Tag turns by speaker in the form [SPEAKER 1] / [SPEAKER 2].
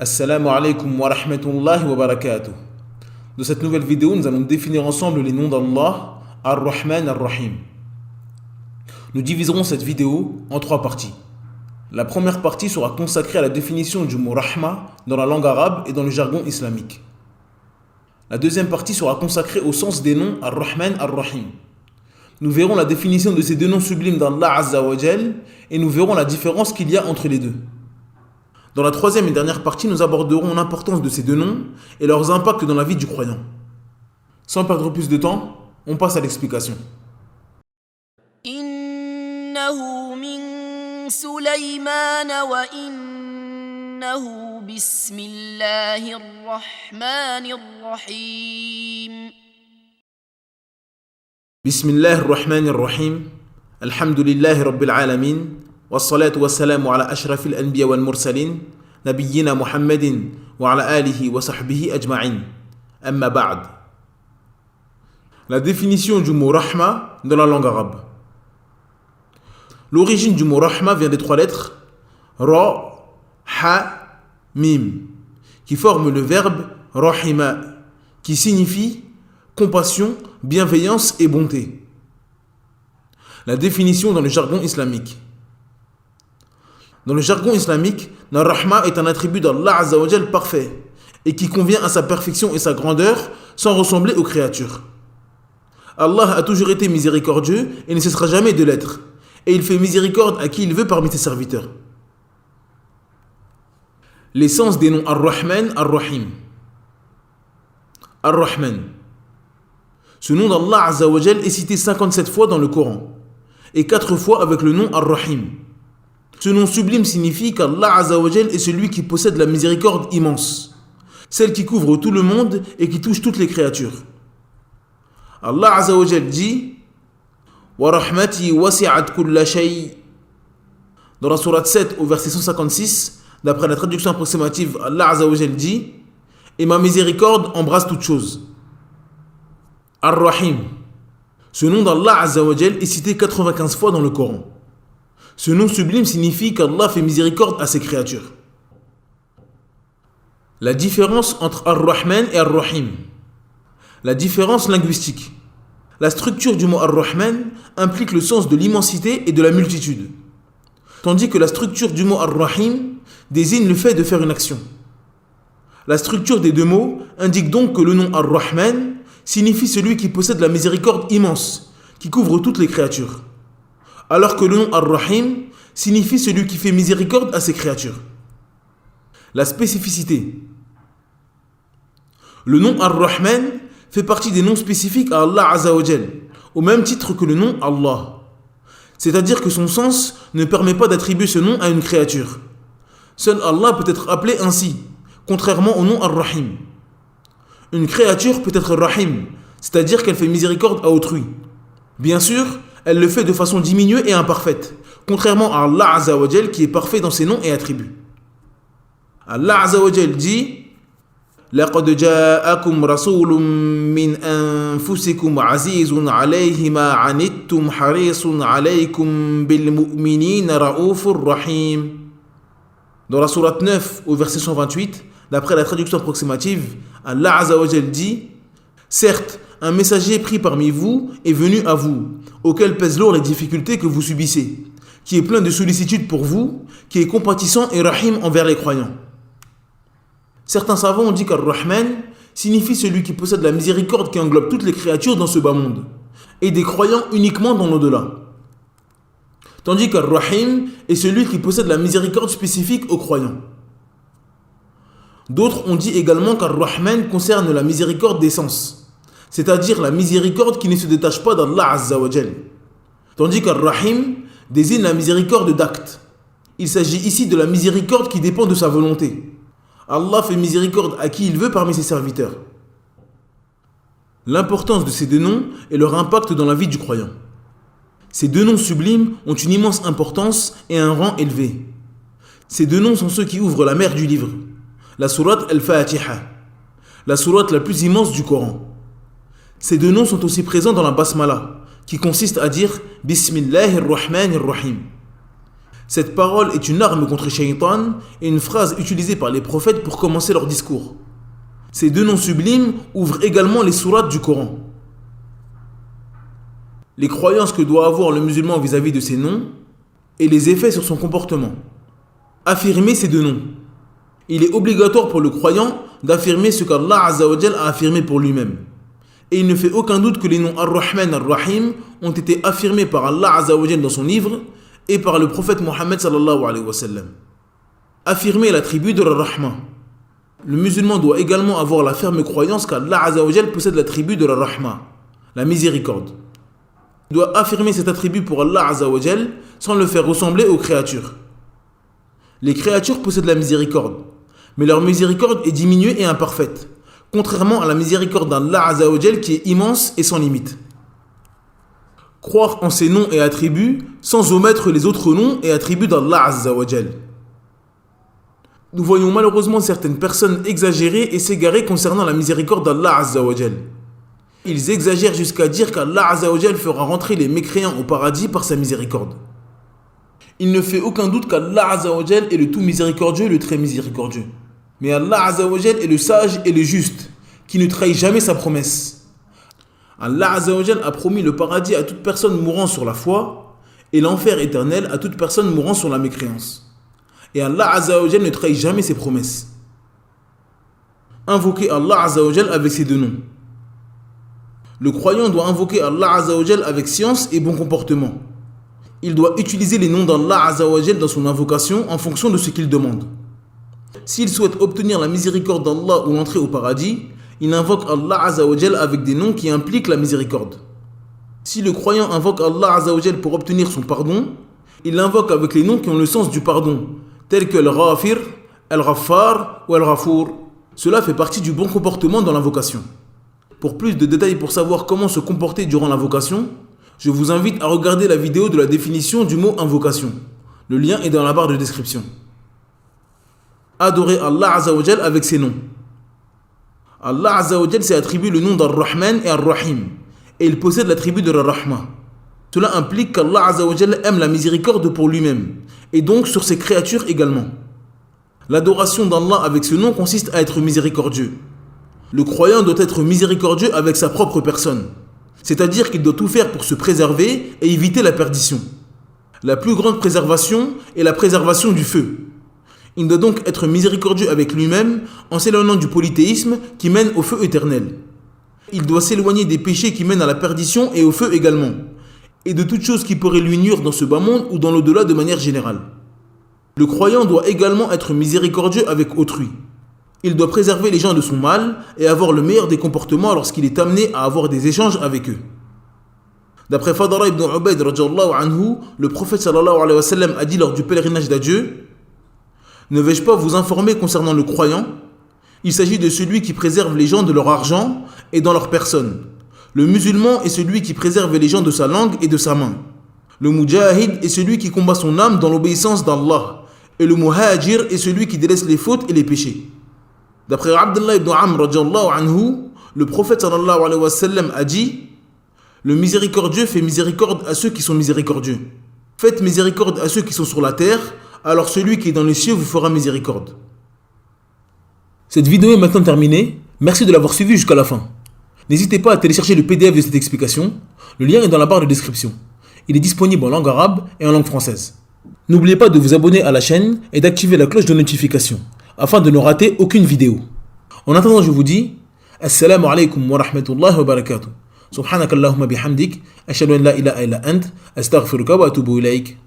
[SPEAKER 1] Assalamu alaikum wa rahmatullahi wa barakatuh. Dans cette nouvelle vidéo, nous allons définir ensemble les noms d'Allah, Ar-Rahman, Ar-Rahim. Nous diviserons cette vidéo en trois parties. La première partie sera consacrée à la définition du mot Rahma dans la langue arabe et dans le jargon islamique. La deuxième partie sera consacrée au sens des noms Ar-Rahman, Ar-Rahim. Nous verrons la définition de ces deux noms sublimes d'Allah Azza wa Jal et nous verrons la différence qu'il y a entre les deux. Dans la troisième et dernière partie, nous aborderons l'importance de ces deux noms et leurs impacts dans la vie du croyant. Sans perdre plus de temps, on passe à l'explication.
[SPEAKER 2] إنه من سليمان وإنه بسم الله الرحمن الرحيم
[SPEAKER 1] Bismillah ar-Rahman ar-Rahim. Alhamdulillahi Rabbil Alamin. والصلاة والسلام على أشرف الأنبياء والمرسلين نبينا محمد وعلى آله وصحبه أجمعين أما بعد. La définition du mot Rahma dans la langue arabe. L'origine du mot Rahma vient des trois lettres Ra, Ha, Mim, qui forment le verbe Rahima, qui signifie compassion, bienveillance et bonté. La définition dans le jargon islamique. Dans le jargon islamique, la Rahma est un attribut d'Allah Azza wa Jal parfait et qui convient à sa perfection et sa grandeur sans ressembler aux créatures. Allah a toujours été miséricordieux et ne cessera jamais de l'être, et il fait miséricorde à qui il veut parmi ses serviteurs. L'essence des noms Ar-Rahman, Ar-Rahim. Ar-Rahman. Ce nom d'Allah Azza wa Jal est cité 57 fois dans le Coran et 4 fois avec le nom Ar-Rahim. Ce nom sublime signifie qu'Allah Azza wa Jal est celui qui possède la miséricorde immense, celle qui couvre tout le monde et qui touche toutes les créatures. Allah Azza wa Jal dit Wa rahmati wasi'at kulla shay. Dans la sourate 7 au verset 156, d'après la traduction approximative, Allah Azza wa Jal dit Et ma miséricorde embrasse toute chose. Ar-Rahim. Ce nom d'Allah Azza wa Jal est cité 95 fois dans le Coran. Ce nom sublime signifie qu'Allah fait miséricorde à ses créatures. La différence entre Ar-Rahman et Ar-Rahim. La différence linguistique. La structure du mot Ar-Rahman implique le sens de l'immensité et de la multitude, tandis que la structure du mot Ar-Rahim désigne le fait de faire une action. La structure des deux mots indique donc que le nom Ar-Rahman signifie celui qui possède la miséricorde immense, qui couvre toutes les créatures, alors que le nom Ar-Rahim signifie celui qui fait miséricorde à ses créatures. La spécificité. Le nom Ar-Rahman fait partie des noms spécifiques à Allah Azza wa Jal, au même titre que le nom Allah. C'est-à-dire que son sens ne permet pas d'attribuer ce nom à une créature. Seul Allah peut être appelé ainsi, contrairement au nom Ar-Rahim. Une créature peut être Rahim, c'est-à-dire qu'elle fait miséricorde à autrui. Bien sûr, elle le fait de façon diminuée et imparfaite, contrairement à Allah Azza wa Jal qui est parfait dans ses noms et attributs. Allah Azza wa Jal dit لَقَدْ جَاءَكُمْ رَسُولٌ مِّنْ أَنفُسِكُمْ عَزِيزٌ عَلَيْهِ مَا عَنِتُّمْ حَرِيصٌ عَلَيْكُمْ بِالْمُؤْمِنِينَ رَءُوفٌ رَحِيمٌ. Dans la sourate 9 au verset 128, d'après la traduction approximative, Allah Azza wa Jal dit Certes, un messager pris parmi vous est venu à vous, auquel pèsent lourd les difficultés que vous subissez, qui est plein de sollicitude pour vous, qui est compatissant et rahim envers les croyants. Certains savants ont dit qu'Ar-Rahman signifie celui qui possède la miséricorde qui englobe toutes les créatures dans ce bas monde, et des croyants uniquement dans l'au-delà. Tandis qu'Ar-Rahim est celui qui possède la miséricorde spécifique aux croyants. D'autres ont dit également qu'Ar-Rahman concerne la miséricorde des sens, c'est-à-dire la miséricorde qui ne se détache pas d'Allah Azza wa Jal. Tandis qu'Ar-Rahim désigne la miséricorde d'acte. Il s'agit ici de la miséricorde qui dépend de sa volonté. Allah fait miséricorde à qui il veut parmi ses serviteurs. L'importance de ces deux noms et leur impact dans la vie du croyant. Ces deux noms sublimes ont une immense importance et un rang élevé. Ces deux noms sont ceux qui ouvrent la mer du livre, la sourate Al-Fatiha, la sourate la plus immense du Coran. Ces deux noms sont aussi présents dans la Basmala, qui consiste à dire Bismillahir Rahmanir Rahim. Cette parole est une arme contre Shaitan et une phrase utilisée par les prophètes pour commencer leur discours. Ces deux noms sublimes ouvrent également les sourates du Coran. Les croyances que doit avoir le musulman vis-à-vis de ces noms et les effets sur son comportement. Affirmer ces deux noms. Il est obligatoire pour le croyant d'affirmer ce qu'Allah Azza wa Jal a affirmé pour lui-même. Et il ne fait aucun doute que les noms Ar-Rahman, Ar-Rahim ont été affirmés par Allah Azza wa Jal dans son livre et par le prophète Mohammed sallallahu alayhi wa sallam. Affirmer l'attribut de Ar-Rahman. Le musulman doit également avoir la ferme croyance qu'Allah Azza wa Jal possède l'attribut de Ar-Rahman, la miséricorde. Il doit affirmer cet attribut pour Allah Azza wa Jal sans le faire ressembler aux créatures. Les créatures possèdent la miséricorde, mais leur miséricorde est diminuée et imparfaite, contrairement à la miséricorde d'Allah Azza wa Jal qui est immense et sans limite. Croire en ces noms et attributs sans omettre les autres noms et attributs d'Allah Azza wa Jal. Nous voyons malheureusement certaines personnes exagérer et s'égarer concernant la miséricorde d'Allah Azza wa Jal. Ils exagèrent jusqu'à dire qu'Allah Azza wa Jal fera rentrer les mécréants au paradis par sa miséricorde. Il ne fait aucun doute qu'Allah Azza wa Jal est le tout miséricordieux et le très miséricordieux. Mais Allah Azza wa Jal est le sage et le juste, qui ne trahit jamais sa promesse. Allah Azza wa Jal a promis le paradis à toute personne mourant sur la foi et l'enfer éternel à toute personne mourant sur la mécréance. Et Allah Azza wa Jal ne trahit jamais ses promesses. Invoquer Allah Azza wa Jal avec ces deux noms. Le croyant doit invoquer Allah Azza wa Jal avec science et bon comportement. Il doit utiliser les noms d'Allah Azza wa Jal dans son invocation en fonction de ce qu'il demande. S'il souhaite obtenir la miséricorde d'Allah ou l'entrée au paradis, il invoque Allah Azza wa Jal avec des noms qui impliquent la miséricorde. Si le croyant invoque Allah Azza wa Jal pour obtenir son pardon, il l'invoque avec les noms qui ont le sens du pardon, tels que Al-Ghafir, Al-Ghaffar ou Al-Ghafour. Cela fait partie du bon comportement dans l'invocation. Pour plus de détails pour savoir comment se comporter durant l'invocation, je vous invite à regarder la vidéo de la définition du mot invocation. Le lien est dans la barre de description. Adorer Allah Azza wa Jal avec ses noms. Allah Azza wa Jal s'est attribué le nom d'Ar-Rahman et Ar-Rahim, et il possède l'attribut de Ar-Rahman. Cela implique qu'Allah Azza wa Jal aime la miséricorde pour lui-même, et donc sur ses créatures également. L'adoration d'Allah avec ce nom consiste à être miséricordieux. Le croyant doit être miséricordieux avec sa propre personne, c'est-à-dire qu'il doit tout faire pour se préserver et éviter la perdition. La plus grande préservation est la préservation du feu. Il doit donc être miséricordieux avec lui-même en s'éloignant du polythéisme qui mène au feu éternel. Il doit s'éloigner des péchés qui mènent à la perdition et au feu également, et de toute chose qui pourrait lui nuire dans ce bas monde ou dans l'au-delà de manière générale. Le croyant doit également être miséricordieux avec autrui. Il doit préserver les gens de son mal et avoir le meilleur des comportements lorsqu'il est amené à avoir des échanges avec eux. D'après Fadara ibn Ubayd radhiyallahu anhu, le prophète sallallahu alayhi wa sallam a dit lors du pèlerinage d'adieu: ne vais-je pas vous informer concernant le croyant? Il s'agit de celui qui préserve les gens de leur argent et dans leur personne. Le musulman est celui qui préserve les gens de sa langue et de sa main. Le mujahid est celui qui combat son âme dans l'obéissance d'Allah. Et le muhajir est celui qui délaisse les fautes et les péchés. D'après Abdullah ibn Amr radhiyallahu anhu, le prophète sallallahu alayhi wa sallam a dit: le miséricordieux fait miséricorde à ceux qui sont miséricordieux. Faites miséricorde à ceux qui sont sur la terre, alors celui qui est dans les cieux vous fera miséricorde. Cette vidéo est maintenant terminée. Merci de l'avoir suivie jusqu'à la fin. N'hésitez pas à télécharger le PDF de cette explication. Le lien est dans la barre de description. Il est disponible en langue arabe et en langue française. N'oubliez pas de vous abonner à la chaîne et d'activer la cloche de notification afin de ne rater aucune vidéo. En attendant, je vous dis Assalamu alaikum wa rahmatullahi wa barakatuh. Subhanakallahumma bihamdik, ashhadu an la ilaha illa ant, astaghfiruka wa atubu ilayk.